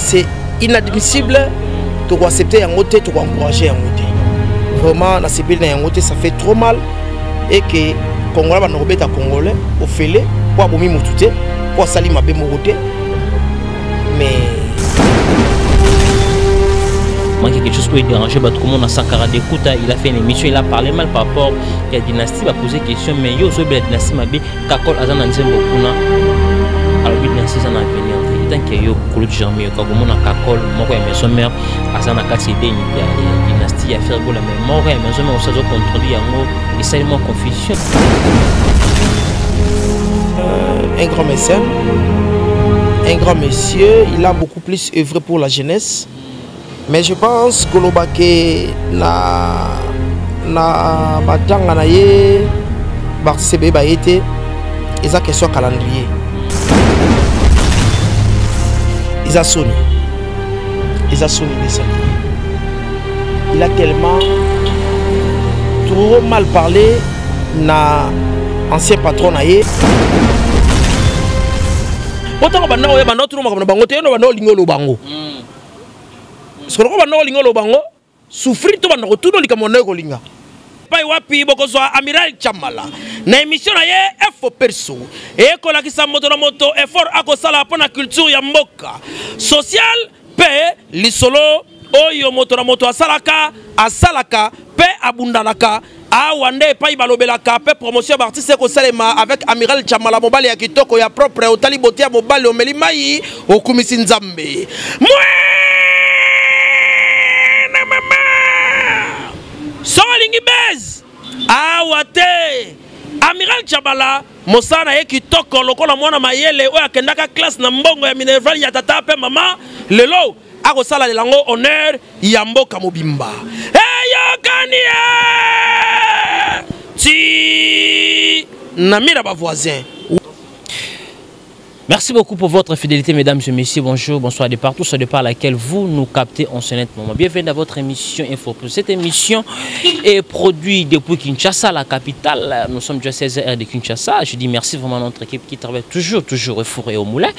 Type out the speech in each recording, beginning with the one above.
c'est inadmissible de accepter un côté, de encourager un côté. Vraiment, dans ces pays, ça fait trop mal. Et que Congolais va nous remettre à Congolais, au fêlé, pour abomer mon touté, pour salir ma bémoroté. Mais. Moi, quelque chose qui est dérangé, comme on a Sankara d'écoute, il a fait une émission, il a parlé mal par rapport à la dynastie, il a posé question, mais il y a aussi la dynastie, mais Kakol Azan Anzem Bokuna, alors la dynastie, ça n'a venir. Tant qu'il y a eu Koulout Germier, quand on a Kakol, moi, je suis mère, Azan Akati, il y a une dynastie, il y a fait la même mort, mais je me suis contrôlé, et ça, il m'a confusion. Un grand mécène, un grand monsieur, il a beaucoup plus œuvré pour la jeunesse. Mais je pense que l'obake na batanga na ye participer ba été ils a question calendrier. Ils a sonné des salles. Il a tellement trop mal parlé na ancien patron na ye. Autant que bana oya bana tout le monde bango te no bana lingolo bango. Ce que nous avons dit, souffrir tout le monde, tout le monde est là. Pas wapi boko so amiral Chamala. Na émission na ye effort perso. Et ko la kisa moto na moto effort akosala pona culture ya mboka. Social pe lisolo oyo moto na moto asalaka pe abundalaka. Awande pa ibalobelaka pe promotion d'artiste ko salema avec amiral Chamala mobali ya kitoko ya propre au talibote ya mobali o melimai o kumisi nzambe. Solingi bez awate amiral Chamala mosana ye kitoko lokola mwana mayele oyo akendaka classe na mbongo ya minerval ya tata pe mama lelo akosala lelango honneur ya mboka mobimba eyokania ti namira ba voisin. Merci beaucoup pour votre fidélité, mesdames et messieurs. Bonjour, bonsoir de partout, soit de par laquelle vous nous captez en ce net moment. Bienvenue dans votre émission Info Plus. Cette émission est produite depuis Kinshasa, la capitale. Nous sommes déjà 16h de Kinshasa. Je dis merci vraiment à notre équipe qui travaille toujours au four et au moulin.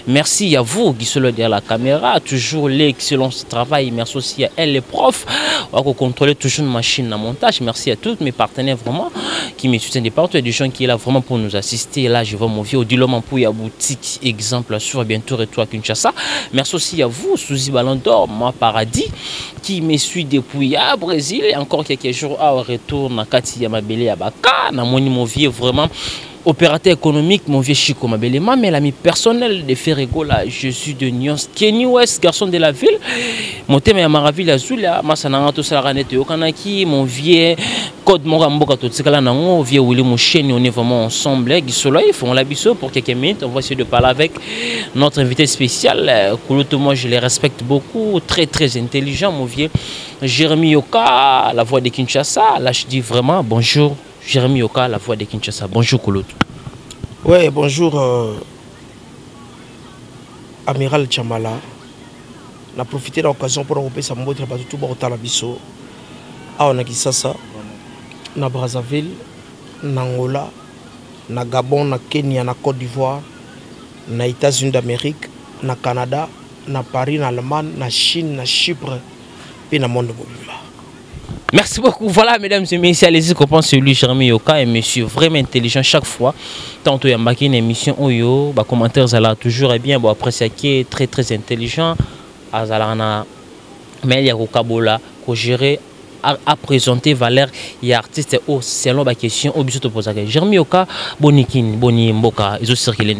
Merci à vous qui sont derrière la caméra, toujours l'excellent travail. Merci aussi à elle, les profs, qui contrôlent toujours une machine à montage. Merci à tous mes partenaires vraiment qui me soutiennent de partout. Il y a des gens qui sont là vraiment pour nous assister. Là, je vois mon vieux Odilom Ampouya boutique. Exemple sur bientôt retour à Kinshasa. Merci aussi à vous, Suzy Ballon d'Or, moi Paradis, qui me suit depuis à Brésil et encore quelques jours à retour na Kati Yamabele Abaka, na mon vieux vraiment opérateur économique, mon vieux Chico Mabelema, mais l'ami personnel de Ferrego là, je suis de Nyons, Kenny West, garçon de la ville. Mon thème est Maraville Azula, Massananga to Saranete Okanaki, mon vieux Code Moramboka Totsikala Nango, vieux Willy Mouchen, on est vraiment ensemble, Guisolo, ils font la biseau pour quelques minutes. On va essayer de parler avec notre invité spécial. Kouloutou, moi je les respecte beaucoup, très intelligent, mon vieux Jérémy Yoka, la voix de Kinshasa. Là je dis vraiment bonjour. Jérémy Yoka, la voix de Kinshasa. Bonjour Kouloutou. Ouais, bonjour Amiral Chamala. On a profité de l'occasion pour regrouper sa mbote pour tout le Talabiso. On a Kinshasa, na Brazzaville, na Angola, na Gabon, na Kenya, na Côte d'Ivoire, na États-Unis d'Amérique, na Canada, na Paris, na Allemagne, na Chine, na Chypre et na monde mobile. Merci beaucoup. Voilà, mesdames et messieurs, allez-y comprendre celui Jérémy Yoka, un monsieur vraiment intelligent chaque fois. Tantôt il y a une émission Oyo, bah commentaires là toujours est bien, bon après c'est qui est très intelligent. Azalana, mais il y a Kabola, qu'on gérer à présenter valeur et artiste au selon la question au biso pose à Jérémy Yoka, Bonikin, Boni Mboka, ils ont circulé.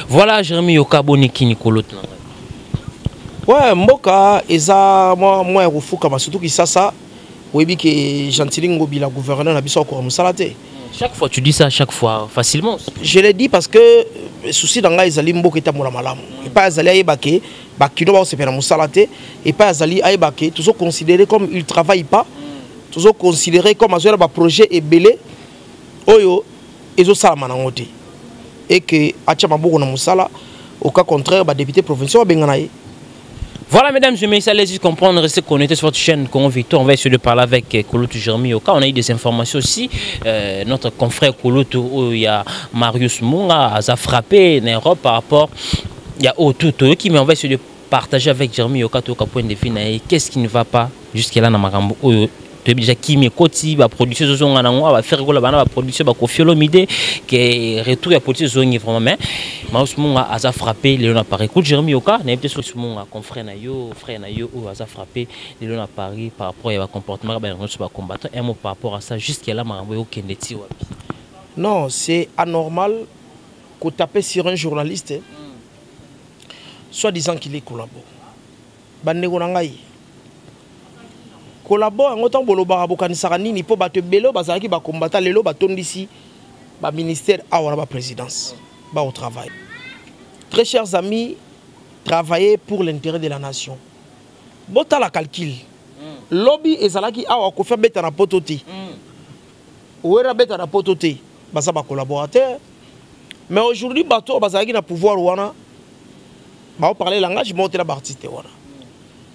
Voilà Jérémy Yoka, Bonikin, Kouloutou. Ouais, Mboka, eza moi refuka surtout qui ça oui bi que Gentilingo bi la gouverneur na biso ko musalate. Chaque fois tu dis ça chaque fois facilement. Je l'ai dit parce que souci dans ezali Mboka eta mola malamu. Et pas ezali ayebake ba kino ba se faire musalate et pas ezali ayebake toujours considéré comme il travaille pas. Toujours considéré comme azola ba projet ebelé oyo ezo sala manangote. Et que acha maboko na musala au cas contraire ba député provincial bengana. Voilà, mesdames et messieurs, allez-y comprendre, restez connectés sur votre chaîne Congo Victoire. On va essayer de parler avec Kouloutou Jérémy Yoka. On a eu des informations aussi. Notre confrère Kouloutou, il y a Marius Munga, a frappé en Europe par rapport Il y a tout qui mais on va essayer de partager avec Jeremy Yoka to point de vue qu'est-ce qui ne va pas jusqu'à là na makambo déjà qui me koti ba production zonga na ngwa ba faire ko la bana ba production ba kofiolo mide que retour ya politique zongi vraiment mais maus munga aza frappé le na Paris écoute Jeremy Yoka na peut-être sur munga confrère na yo frère na yo ou aza frappé le na Paris par rapport à comportement ba ngos ba combattant un mot par rapport à ça jusqu'à là makambo yo kendeti wapi. Non, c'est anormal qu'on tape sur un journaliste soit disant qu'il est collabo. Bandeko nangai collabo en autant bolo barabokanisaka nini po bato belo bazalaki ba combattant lelo batondisi ba ministère awala ba présidence ba au travail. Très chers amis, travailler pour l'intérêt de la nation. Bota la calcul. Lobby ezalaki awa ko faire beta na pototi. Ouera beta na pototi basa ba collaborateur. Mais aujourd'hui bato bazalaki na pouvoir wana ba parler langage monter la artiste wana.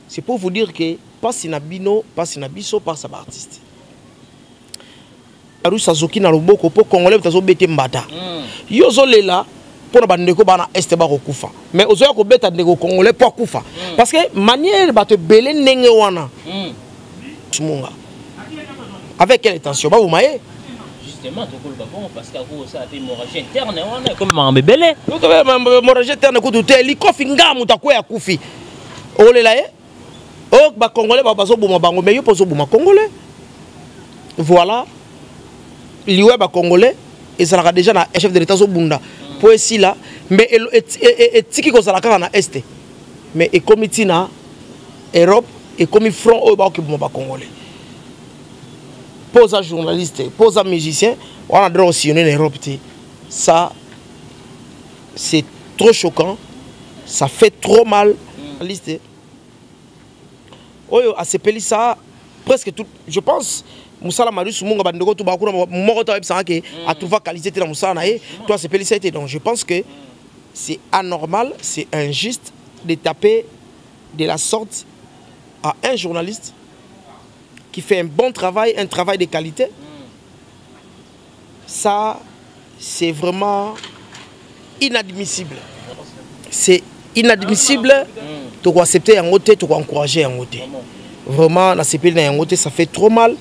C'est pour vous dire que pas sinabino, pas sinabiso, pas sa artiste. Arusa zoki na loboko po congolais tazo bete mbata. Yo zolela pour ba ndeko bana este ba kokufa. Mais ozoya ko beta ndeko congolais pour kufa. Parce que manière ba te belé ndenge wana. Sumunga. Avec quelle intention ba vous maye? Justement to kolba bon parce que ça a été hémorragie interne wana comme un bébé. Vous avez hémorragie interne ko tout li kofi ngamu ta ko ya kufi. Olela ye? Oh, bah congolais, bah baso bouma bango, mais yo poso bouma congolais. Voilà. Liwe bah congolais et ça l'a déjà na chef de l'état so bunda. Pour ici là, mais et tiki ko ça la na est. Mais et comme itina Europe et comme front au bah qui bouma bah congolais. Pose à journaliste, pose à musicien, on a droit aussi en Europe. Ça, c'est trop choquant, ça fait trop mal. Liste. Oyo a sepeli ça presque tout je pense musala marus munga bandeko to bakuna moko ta websanga ke a trouver qualité dans musala na e toi sepeli ça été donc je pense que c'est anormal, c'est injuste de taper de la sorte à un journaliste qui fait un bon travail, un travail de qualité. Ça c'est vraiment inadmissible. C'est inadmissible. Tu dois accepter un côté, tu dois encourager un côté. Vraiment, la CPL un côté, ça fait trop mal.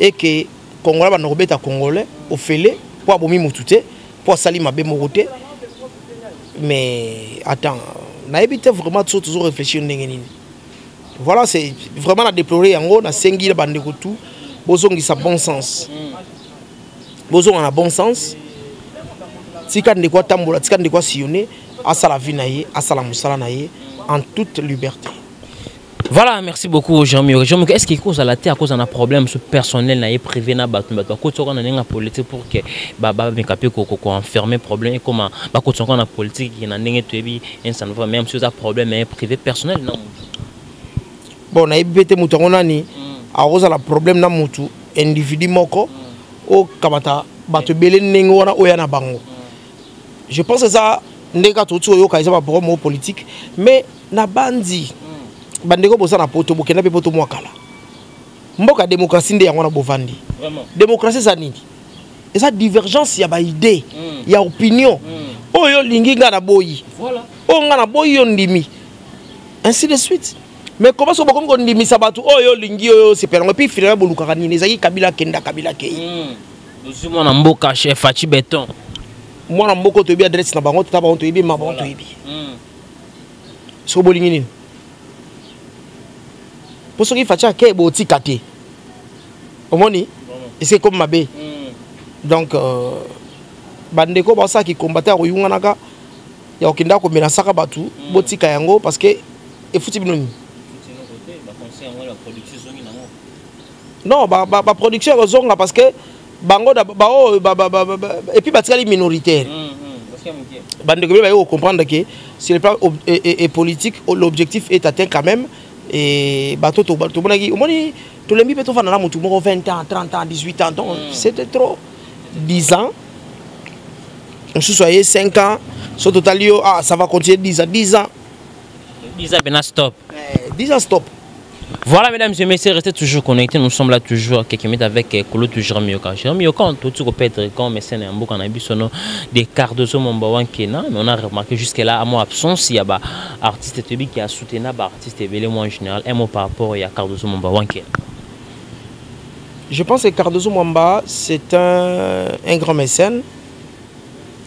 Et que Congolais, va nous remettre à Congolais, au fêlé, pour abomer mon touté, pour salir ma bémo côté. Mais attends, on a évité vraiment toujours réfléchir. Voilà, c'est vraiment à déplorer en haut, on a 5 000 bandes de tout. Bozong, il a bon sens. Bozong a bon sens. Si quand de quoi tambola, si quand de quoi sillonner, à la vie naïe, à la moussala naïe, en toute liberté. Voilà, merci beaucoup Jean-Mi. Est-ce qu'il cause à la terre à cause d'un problème personnel naïe privé na batu batu côté on a une politique pour que baba mekapé ko enfermer problème comment ba côté on a politique qui na ndenge toyebi un ça ne va même si ça problème privé personnel non. Bon na ibete mutu ngona ni a cause la problème na mutu individu moko o kabata batu belé ndenge wana oya na bango. Je pense que ça ndeka tutu oyo kaisa ba problème politique mais na bandi bandeko bosa na poto bokena pe poto mwakala mboka démocratie nde yango na bovandi vraiment démocratie ça nini eza divergence ya ba idée ya opinion oyo lingi nga na boyi voilà o nga na boyi yo ndimi ainsi de suite mais comment so bokongo ndimi sabatu oyo lingi oyo sepelongo puis finalement bolukaka nini ezaki kabila kenda kabila kei dozimo na mboka chef Fachi Beton mwana mboko toyebi adresse na bango tata bango toyebi mabongo toyebi so bolingi nini pour ceux qui font ça, qu'est beau ticate. Au moins, c'est comme ma baie. Donc, bandeko basa qui combattait à Oyunganaka, il y a aucun d'accord mais na saka batu, botika yango parce que et fouti binoni. Non, ba production zonga parce que bango et puis batika les minoritaires. Bandeko ba yo comprendre que sur le plan politique l'objectif est atteint quand même. Et bateau tout bonaki au moins tout le monde peut faire na mutu 20 ans 30 ans 18 ans donc c'était trop 10 ans on se soyez 5 ans sur total ça va continuer 10 ans 10 ans ben stop 10 ans stop Voilà, mesdames et messieurs, restez toujours connectés. Nous sommes là toujours quelques minutes avec Kolo Jérémy Yoka. Jérémy Yoka, on peut tout être comme mécène en boucle, on a vu son des Cardozo Mombawan Kena, mais on a remarqué jusque-là, à mon absence, il y a un artiste qui a soutenu un artiste moi en général. Un mot par rapport à Cardozo Mombawan Kena. Je pense que Cardozo Mwamba, c'est un grand mécène,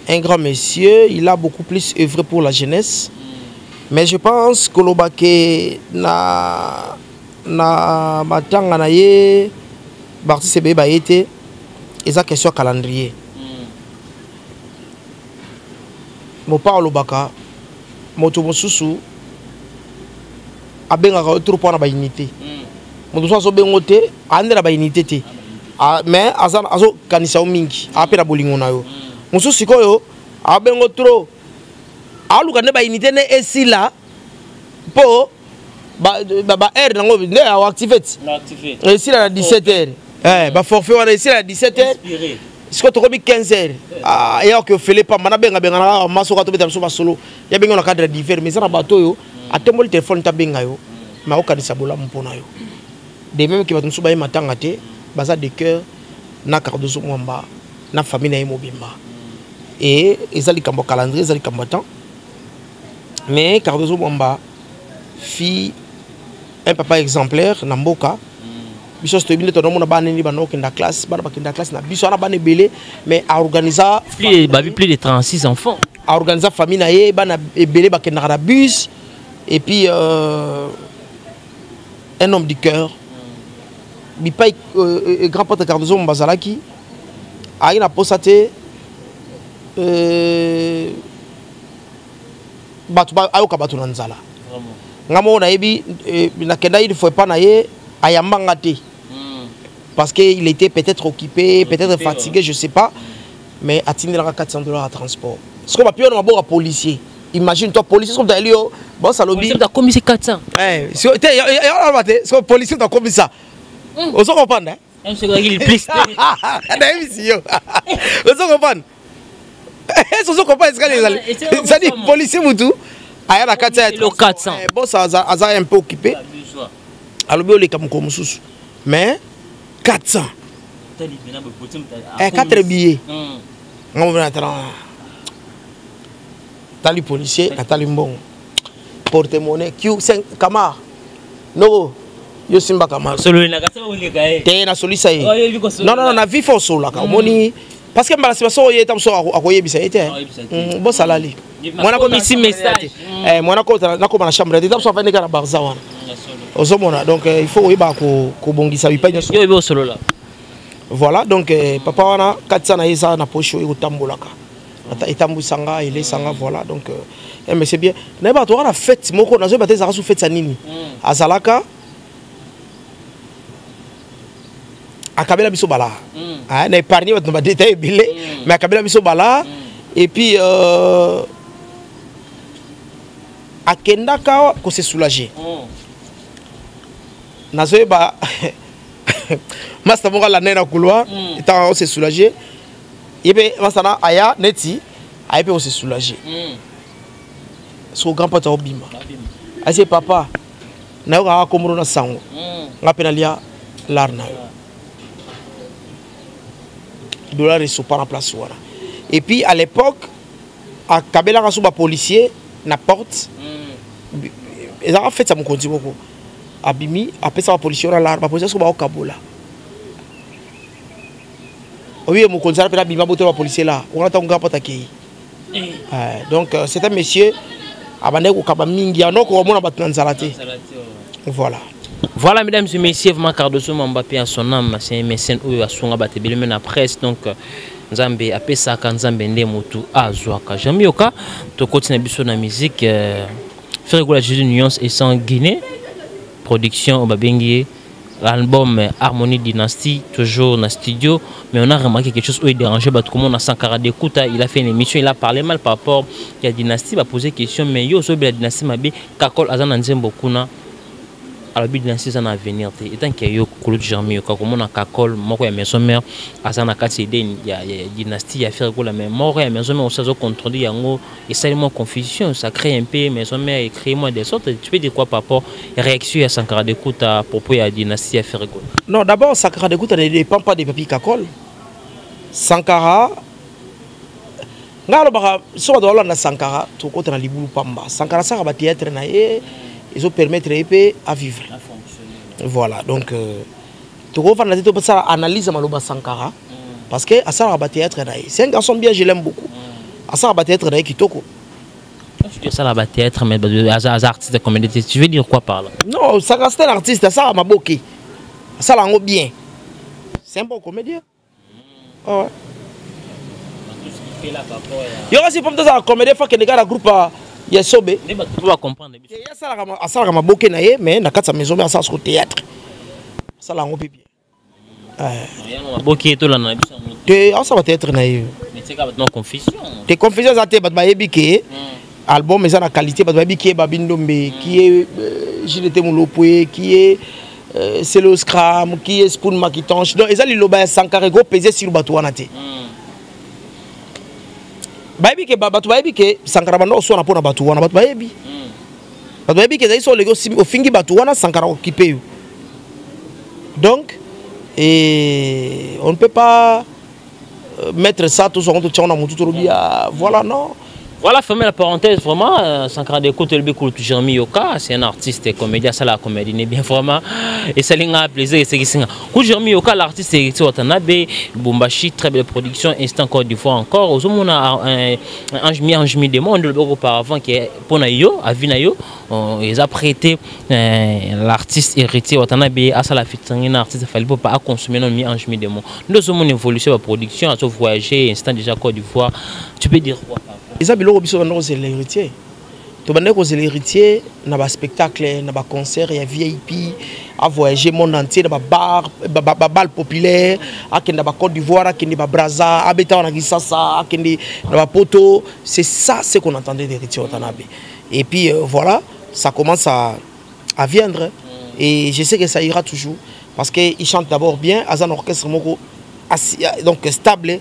un grand monsieur. Il a beaucoup plus œuvré pour la jeunesse. Mais je pense que l'Obake na matanga na ye artiste bébé ba été et ça question calendrier. Mon père l'Obaka moto mosusu abenga ka trop pour na ba unité. Moto so bengote andela ba unité te. Mais azo kanisa mingi apela bolingo na yo. Mosusu koyo abengo trop aluka ne ba unité ne esila po ba heure nango ne a activate esila na 17h ba forfait wana esila na 17h siko to kobi 15h ya ko fele pa mana benga na masoka to beta so ba solo ya benga na cadre divers mais ça na bato yo atemboli téléphone ta benga yo ma okanisa bola mpona yo de même que bato so ba matanga te baza de cœur na Cardozo Mwamba na famille na ye mobimba et ezali kambo calendrier ezali kambo temps. Mais Cardozo Mwamba fit un papa exemplaire na mboka. Biso to binde to na ba neni ba no kenda classe, ba kenda classe na biso na ba ne belé mais a organiser plus de 36 enfants. A organiser famille na ye ba na belé ba kenda na bus et puis un homme du cœur. Bi pas grand porte Cardozo Mwamba zalaki a ina posate batu ba ayoka batu na nzala ngamo na yebi na kenda il faut pas na ye ayambanga te parce que il était peut-être occupé, peut-être fatigué, je sais pas, mais atindela $400 à transport. Ce qu'on va pion na boka policier. Imagine toi policier comme dalio bon ça lobby tu as commis 400. si ce policier tu as commis ça. On se comprend hein? C'est il plus. On se comprend. Est-ce que comprend est-ce ça dit policier mutu aya na 400 bon ça a un peu occupé alors bien les kamko mususu mais 400 4 billets on va attendre tali policier atali mbongo porte-monnaie Q5 Camar no yo simba Camar solo na kasa wole gae te na solisa ye non na vie force la ka moni parce que mbala sibaso ye tamso akoyebisa ete bo salali mwana ko misi message mwana ko na ko na chambre de tamso fa ne kana barza wana osomona donc il faut yeba ko bongisa bipa nyoso yo be solo la voilà donc papa wana 400 na yesa na poche yo tambolaka ata etambusanga ile sanga voilà donc mais c'est bien na ba to wana fête moko na zo ba te za su fête nini azalaka akabela biso bala na épargner votre détail bilé mais akabela biso bala et puis akendaka ko se soulager nazoe ba masta monga la nena couloir étant on se soulager yebe masana aya neti ayebe on se soulager so grand papa obima ase papa na yo ka komoro na sango ngapena lia larna dollar sur par place voilà. Et puis à l'époque à Kabela Rasuba policier na porte ils ont fait ça mon conduit beaucoup abimi après ça policier là la policier sur ba Kabola oui mon conduit après abimi ba policier là on attend grand porte accueilli donc c'est un monsieur abane ko kaba mingi anoko omona batanzala te voilà. Voilà, mesdames et messieurs, vraiment Cardozo Mwamba à son âme, c'est un mécène où a son abatté bien la presse, donc Nzambe a fait ça quand Nzambe ndé mutu azwaka. Jérémy Yoka, to continue biso na musique, faire la Jésus nuance et sans Guinée, production au babengi, l'album Harmonie Dynastie, toujours dans le studio, mais on a remarqué quelque chose où il dérangeait, comme on a Sankara d'écoute, il a fait une émission, il a parlé mal par rapport à la Dynastie, il a posé question, mais yo so la Dynastie m'a dit Kakol Azan Nzembo Kuna. Alors, le but de la saison à venir, et tant qu'il y a Kouloutou Germi Yoka comme on a Kakol moko ya maison mère asana kati il y a dynastie à faire la même mort ya maison mère aussi contrôler yango et ça moi confusion ça crée un peu maison mère et crée moi des sortes tu peux dire quoi par rapport réaction à Sankara d'écoute à propos ya dynastie à faire non d'abord Sankara d'écoute ne dépend pas des papiers Kakol Sankara ngalo baka so do la Sankara to ko na libulu pamba Sankara ça ba théâtre na et ils ont permettre épée à vivre voilà donc to ko fa na to ça analyse maloba Sankara parce que à ça ba théâtre na c'est un garçon bien je l'aime beaucoup à ça ba théâtre na kitoko tu dis ça ba théâtre mais as artiste de comédie tu veux dire quoi par là non Sankara c'est un artiste ça ma boké ça la bien c'est un bon comédien ouais il y a aussi pour ça comédie faut que les gars groupe ya sobe tu vas comprendre il y a ça la boké na ye mais na katsa maison mais ça sur théâtre ça la bien boké to la na biso te ça va être na ye mais c'est quand confusion te confusion ça te ba yebi ke album mais ça la qualité ba yebi ke babindombe qui est Gilles Mulopoué qui est c'est le scram qui est Spoon Makitonche donc ils allaient loba Sankara go peser sur bato wana te bayebi ke bato bayebi ke Sankara bando so na pona bato wana bato bayebi ke zai so lego au fingi bato wana Sankara occupé donc et on ne peut pas mettre ça tout sur contre on a mutu tolobia voilà non. Voilà, fermer la parenthèse, vraiment, Sankara d'écoute le Kouloutou Germi Yoka, c'est un artiste et comédien, ça la comédie n'est bien vraiment, et ça a plaisir, et c'est qui c'est. Kouloutou Germi Yoka, l'artiste c'est Watanabe, Bumbashi, très belle production, instant Côte d'Ivoire encore, aux hommes on a un mi des mondes, le auparavant qui est pour Nayo, à Vinayo, ils ont prêté l'artiste héritier Watanabe à ça la fitine, artiste fallait pas consommer non mi mi des mondes. Nous sommes une évolution de la production, à se voyager, instant déjà Côte d'Ivoire, tu peux dire quoi? Les biloko biso bando c'est l'héritier. To bande ko c'est l'héritier na ba spectacle, na ba concert, il y a VIP, à voyager monde entier, na ba bar, ba bal populaire, à kenda ba Côte d'Ivoire, à kenda ba Brazza, à beta na Kisasa, à kenda na ba Poto, c'est ça ce qu'on entendait d'héritier Watanabe. Et puis voilà, ça commence à viendre et je sais que ça ira toujours parce que il chante d'abord bien, à un orchestre moko donc stable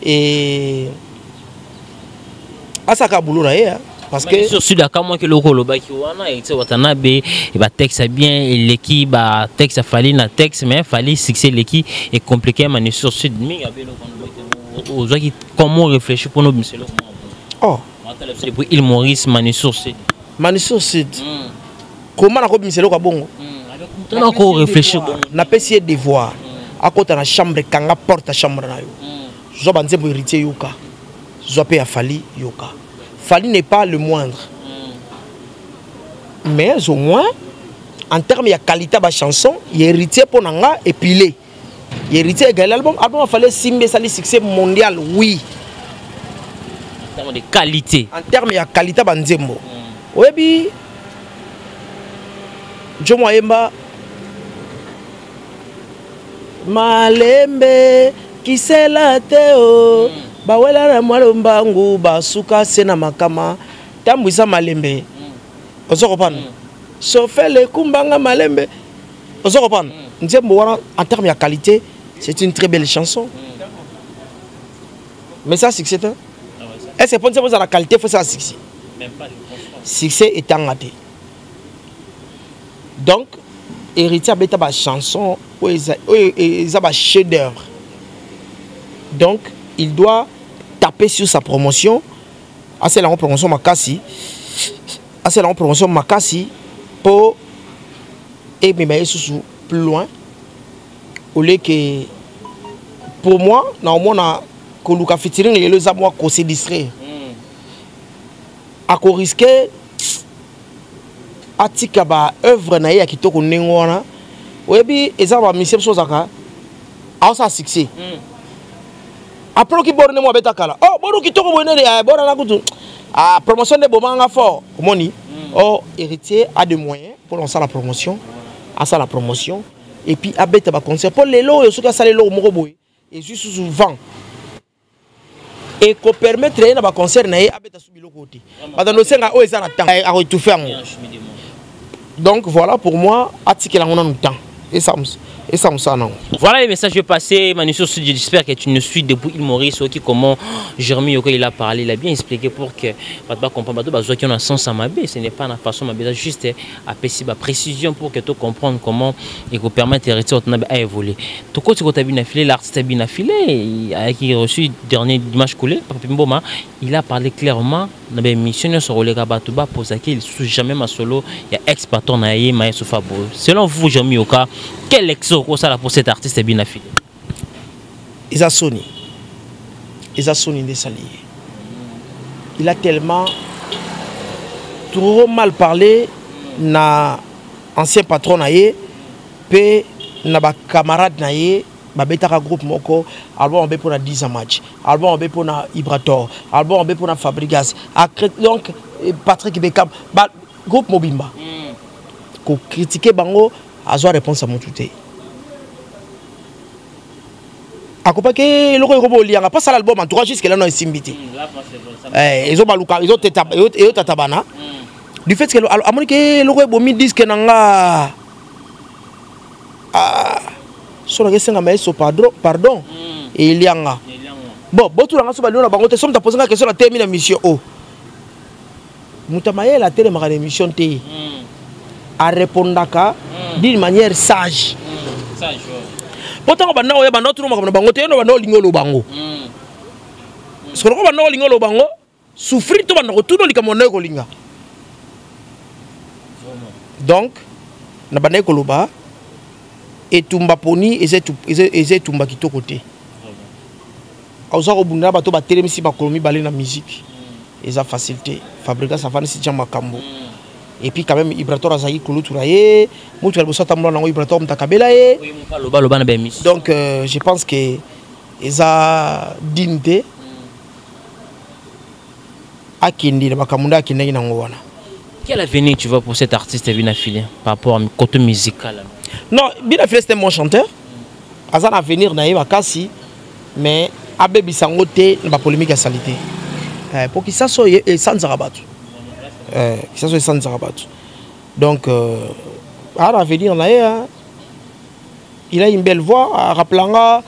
et Asaka boulot là parce que sur Sudaka moi que le Koloba qui wana et Watanabe et ba texte bien l'équipe ba texte fallait na texte mais fallait succès l'équipe est compliqué mais sur Sud mais aux gens qui comment réfléchir pour nous monsieur oh c'est pour il Maurice Manu sur Sud comment na ko monsieur ka bongo on encore réfléchir na pesi devoir à côté na chambre kanga porte chambre na yo zo banze bo héritier yoka zo pe ya Fali yoka Fali n'est pas le moindre. Mais au moins, en termes de qualité de la chanson, il est héritier pour Nanga et pilé. Il est héritier de l'album. L'album a fallu simber ça le succès mondial, oui. En termes de qualité. En termes de qualité de Nzembo. Oui, bien. Jomo Ayemba. Malembe, qui c'est la théo? Bawela na mwalombangu basuka sena makama tambwisa malembe ozo kopana sofele kumbanga malembe ozo kopana Nzembo wana en termes de qualité c'est une très belle chanson mais ça succès hein est-ce que pour la qualité faut ça succès même pas succès est engagé donc héritier beta ba chanson ou ils ba chef d'œuvre donc il doit taper sur sa promotion. C'est la promotion Makassi. C'est la promotion Makassi pour et plus loin. Au lieu que pour moi, normalement, quand nous featuring les amours qu'on s'est distrait. À qu'on risquer à tikaba œuvre naïa qui tourne n'engouana. Oui, bien, ils ont mis ces choses à ça succès. Après qui borne moi betakala oh boru ki toko bonne de bora na kutu ah promotion de bomanga fort moni oh héritier a des moyens pour lancer la promotion à ça la promotion et puis abeta ba concert pour les lots soka ça les lots moko boy et juste souvent et ko permettre na ba concert na abeta subilo côté parce que senga o ezana temps a tout faire donc voilà pour moi article on a nous temps et ça et ça on s'en. Voilà les messages passés. Manusio, j'espère que tu ne suis depuis il Maurice qui comment Jérémy Yoko il a parlé, il a bien expliqué pour que pas comprendre pas qui on a sens à ma ce n'est pas la façon ma c'est juste à précision pour que tu comprennes comment et que permettre héritier à évoluer. Tout côté quand tu as bien affilé l'artiste a bien affilé qui a reçu dernier dimanche coulé Papa Mboma, il a parlé clairement dans les missions sur les Gabatuba pour ça qu'il sous jamais ma solo il y a ex patron naïe Maïsou Fabo. Selon vous Jérémy Yoka, quel exo pour cet artiste est bien affilé? Ils a sonné des saliers. Il a tellement trop mal parlé na ancien patron naïe pe na ba camarade naïe ba betaka groupe moko album be pour na 10 match album be pour na Ibrator album be pour na Fabrigas donc Patrick Bekam ba groupe Mobimba ko critiquer bango azo réponse à mon touté akopa ke loko ko lianga pas ça l'album en tout cas jusque là non simbité ils ont baluka ils ont tatabana du fait que amoni ke loko bomi disque nanga sur la question maïso pardon et il y a bon tout le monde sur la bangote somme ta posé la question la termine la mission oh mutamaye la télé ma émission té à répondre d'une manière sage pourtant banda oya banda tout le monde bangote no banda lingolo bango ce que banda lingolo bango souffrir to banda tout le monde ko linga donc na banda ko loba et tumba poni et tumba kito côté ausa ko bunda bato ba telemisi ba kolomi balé na musique et ça facilité fabriquer ça fa si jamba kambo et puis quand même Ibrator azaki kolo turaye mutu ya bosa tamlo na Ibrator mtakabela ye loba na ba émission donc je pense que eza dignité akindi na bakamunda akindi na ngwana. Quel avenir tu vois pour cet artiste bien affilié par rapport à côté musical? Non, bien affilié c'était mon chanteur. Azan avenir na yeba kasi mais abe bisango te na polémique à salité. Pour qu'il ça soit sans rabattu. Ça soit sans rabattu. Donc à l'avenir na ya il a une belle voix, rappelanga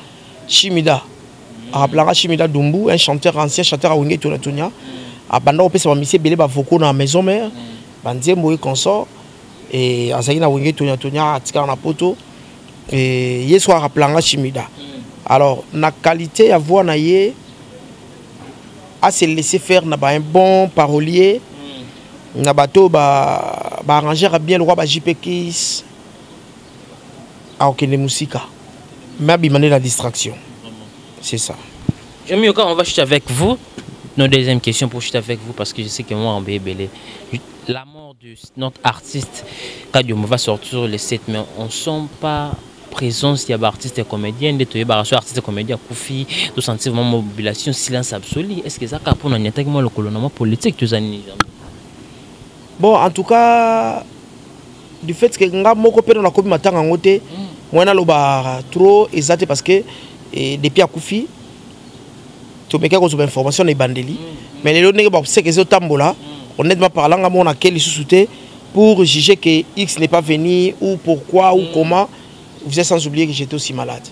Chimida. Rappelanga Chimida Dumbu, un chanteur ancien chanteur à Wingé Touratonia. A banda opé sa misi belé ba voko na maison mère. Bandie moye consort et azaki na Wingé Touratonia atika na poto et hier soir rappelanga Chimida. Alors na qualité à voix na ye à se laisser faire na ba un bon parolier. Na bateau ba arranger bien le roi ba JP Kiss. À aucune musique. Mais abimane la distraction. C'est ça. Jérémy Yoka, on va chuter avec vous. Nos deuxième question pour chuter avec vous parce que je sais que moi en Bébélé, la mort de notre artiste Kadiomo va sortir le 7 mai. On ne sent pas présence il y a artistes et comédiens, des artistes et comédiens Koufi, de sentir vraiment mobilisation, silence absolu. Est-ce que ça pour nous attaque moi le colonnement politique tu as? Bon, en tout cas, du fait que nga moko pe na kobi matanga ngote, moi na loba trop exact parce que depuis Koufi to meka ko zoba information et bandeli mais les données ba c'est que zo tambola honnêtement parlant nga mona quel sous-souté pour juger que X n'est pas venu ou pourquoi ou comment vous êtes sans oublier que j'étais aussi malade.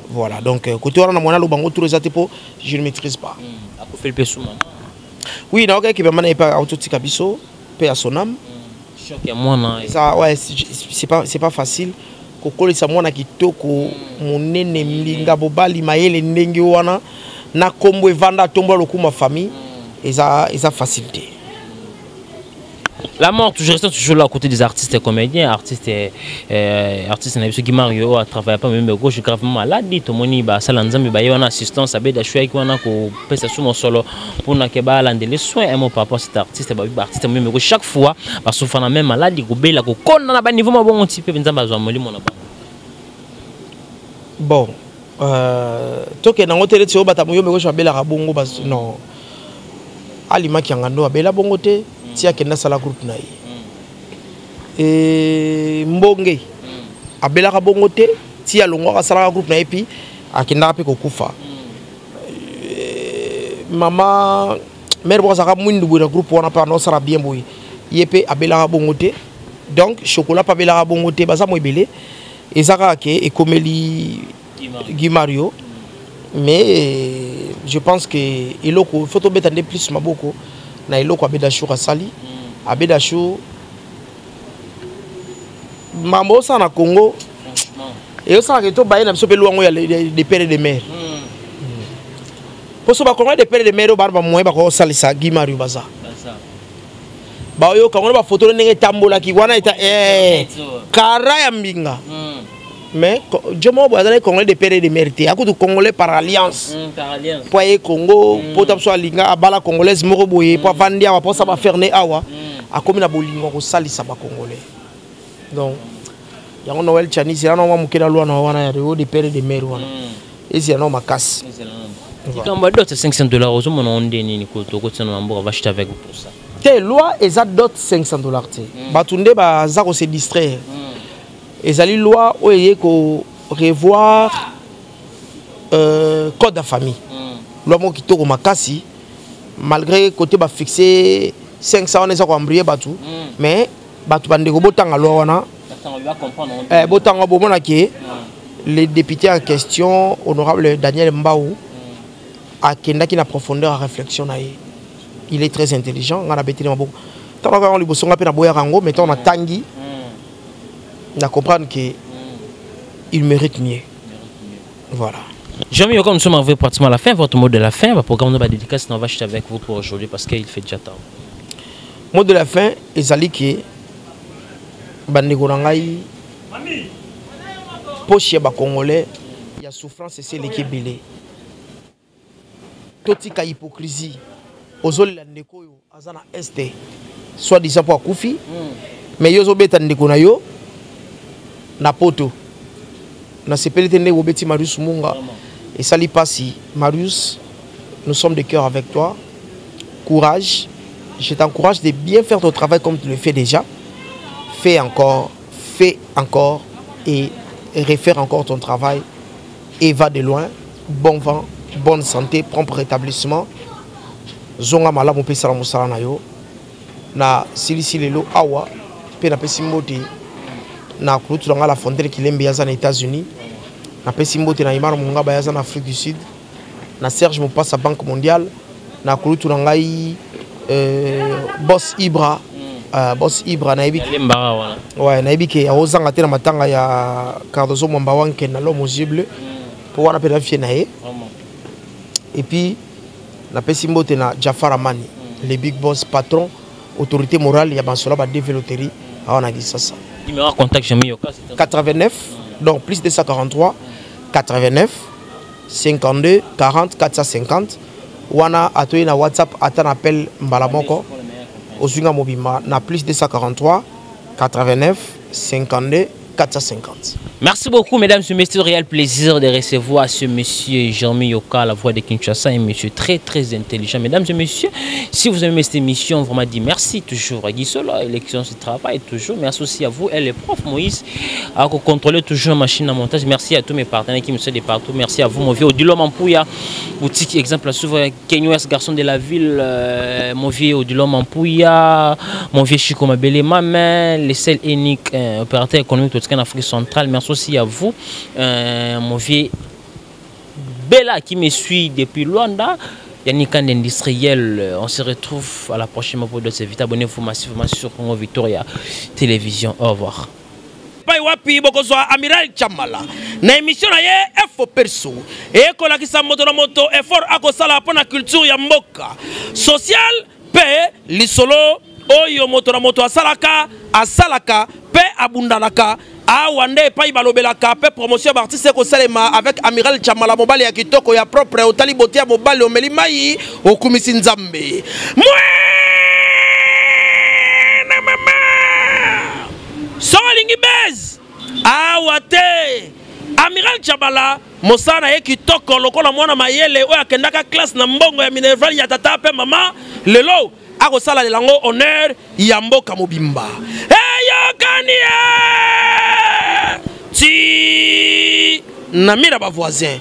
Voilà donc côté on a mona loba ngo trop exact pour je ne maîtrise pas. Oui, na ok qui va maner pas autotika biso paix à son âme. Ça ouais c'est pas facile. Kokoli sa mwana kitoko monene mlinga bobali mayele ndenge wana na kombo evanda tombo lokuma famille et ça facilité. La mort toujours là à côté des artistes et comédiens, artistes na qui Mario a travaillé pas même gauche gravement malade tout moni ba salanzambe ba yona assistance abeda choix qui wana ko pesa sur mon solo pour na ke ba lande les soins et mon papa cet artiste ba artiste même gauche chaque fois ba souffre na même maladie ko bela ko konna na ba niveau ma bon type nzamba zo molimo na ba. Bon toke na ngotele tso bata moyo gauche abela ka bongo ba non alima ki ngando abela bongo te tia kenda sala groupe na ye mbonge abela ka bongo te tia longo ka sala groupe na ye pi akenda pe ko kufa mama mère bo saka mwindu bo na groupe wana pa no sala bien boy yepe abela ka bongo te donc chocolat pa abela ka bongo te baza mo ebele ezaka ke ekomeli Guy Mario mais je pense que eloko faut tobetande plus maboko na eloko Abedachou asali Abedachou mambo ça na Congo et ça que to baye na biso pe luango ya des pères et des mères pour ça ba Congo des pères et des mères ba moyen ba ko salisa Guy Mario baza ba yo ka ngona ba photo ndenge tambola ki wana eta kara ya mbinga mais je m'en vais dans les Congolais de père et de mérité à cause du Congolais par alliance pour y Congo pour t'absous à linga à bala congolaise moroboye pour vandia pour ça va faire né awa à comme na bolingo ko sali ça ba Congolais donc ya on Noël Chani c'est là non mo kena loi na wana ya de père et de mère wana et c'est non ma casse quand on dote $500 aux hommes on ndeni ni ko to ko tsana mbo va acheter avec pour ça te loi et ça dote $500 te batunde ba za ko se distraire et ali loi oye ko revoir code de famille loi mo kitoko makasi malgré côté ba fixé 500 on est ça ko embrier batu mais batu bande ko botanga loi wana botanga bo mona ke les députés en question honorable Daniel Mbaou a kendaki na profondeur à réflexion na il est très intelligent ngana beteli maboko tant on li bosonga pe na boya rango mais on a tangi à comprendre qu'il mérite mieux. Voilà. Jean-Mi, comme nous sommes arrivés pratiquement à la fin, votre mot de la fin, le programme de dédicace, on va acheter avec vous pour aujourd'hui parce qu'il fait déjà temps. Mot de la fin, c'est que Bandegorangaï, poche ba Congolais, il y a souffrance et c'est l'équipe belé. Totika hypocrisie, ozoli la ndeko yo azana este, soit disant pour Koufi, mais yo zo beta ndeko na yo. Na poto na sepelite ne obeti Marius Munga et sali passi Marius, nous sommes de cœur avec toi, courage, je t'encourage de bien faire ton travail comme tu le fais déjà, fais encore et refaire encore ton travail et va de loin, bon vent, bonne santé, prompt rétablissement zonga malamu pe sala musala na yo na silisi lelo awa pe na pesi mbote na kulutu nga la fontaine Kilembe yaza na États-Unis na pesi mbote na Imar Munga bayaza na Afrique du Sud na Serge Mopassa Banque Mondiale na kulutu ngai Boss Ibra na ebi ouais na ebi ke ozanga te na matanga ya Cardozo Mwambawanke na l'homme aux yeux bleus pour wana pe na fie na ye et puis na pesi mbote na Jafar Amani le big boss patron autorité morale ya bansola ba développerie awana gisasa. Numéro de contact Jean-Mi Yoka 89, donc plus de 143, 89, 52, 40, 450. Wana atoye na WhatsApp atan appel Mbalamoko. Osunga Mobima na plus de 143, 89, 52, 450. Merci beaucoup, mesdames et messieurs. Réel plaisir de recevoir ce monsieur Jean-Mi Yoka, la voix de Kinshasa, un monsieur très très intelligent. Mesdames et messieurs, si vous aimez cette émission, on vraiment dit merci toujours à Guy Solo, élection du travail toujours. Merci aussi à vous et les profs Moïse, à contrôler toujours la machine à montage. Merci à tous mes partenaires qui me suivent de partout. Merci à vous, mon vieux Odilo Mampouya, boutique exemple souvent Kenyoues, garçon de la ville, mon vieux Odilo Mampouya, mon vieux Chico Mabele, ma main, les seuls uniques opérateurs économiques en Afrique centrale. Merci aussi à vous, mon vieux Bella qui me suit depuis Luanda. Yannick industriel, on se retrouve à la prochaine pour d'autres invités. Abonnez-vous massivement sur Congo Victoria Télévision. Au revoir. Wapi bokozwa Amiral Chamala na émission na ye efo perso e ko la kisa moto na moto effort akosala pona culture ya mboka social pe lisolo oyo moto na moto asalaka pe abundanaka awande pa ibalobelaka pe promotion d'artiste ko salema avec Amiral Chamala mobali ya kitoko ya propre otali bote ya mobali omeli mai okumisi nzambe na mama Solingi Bez awate Amiral Chamala mosana ye kitoko lokola mwana mayele oyo akendaka classe na mbongo ya Minerval ya tata pe mama lelo akosala lelango honneur ya mboka mobimba eyokanie ti na mira ba voisin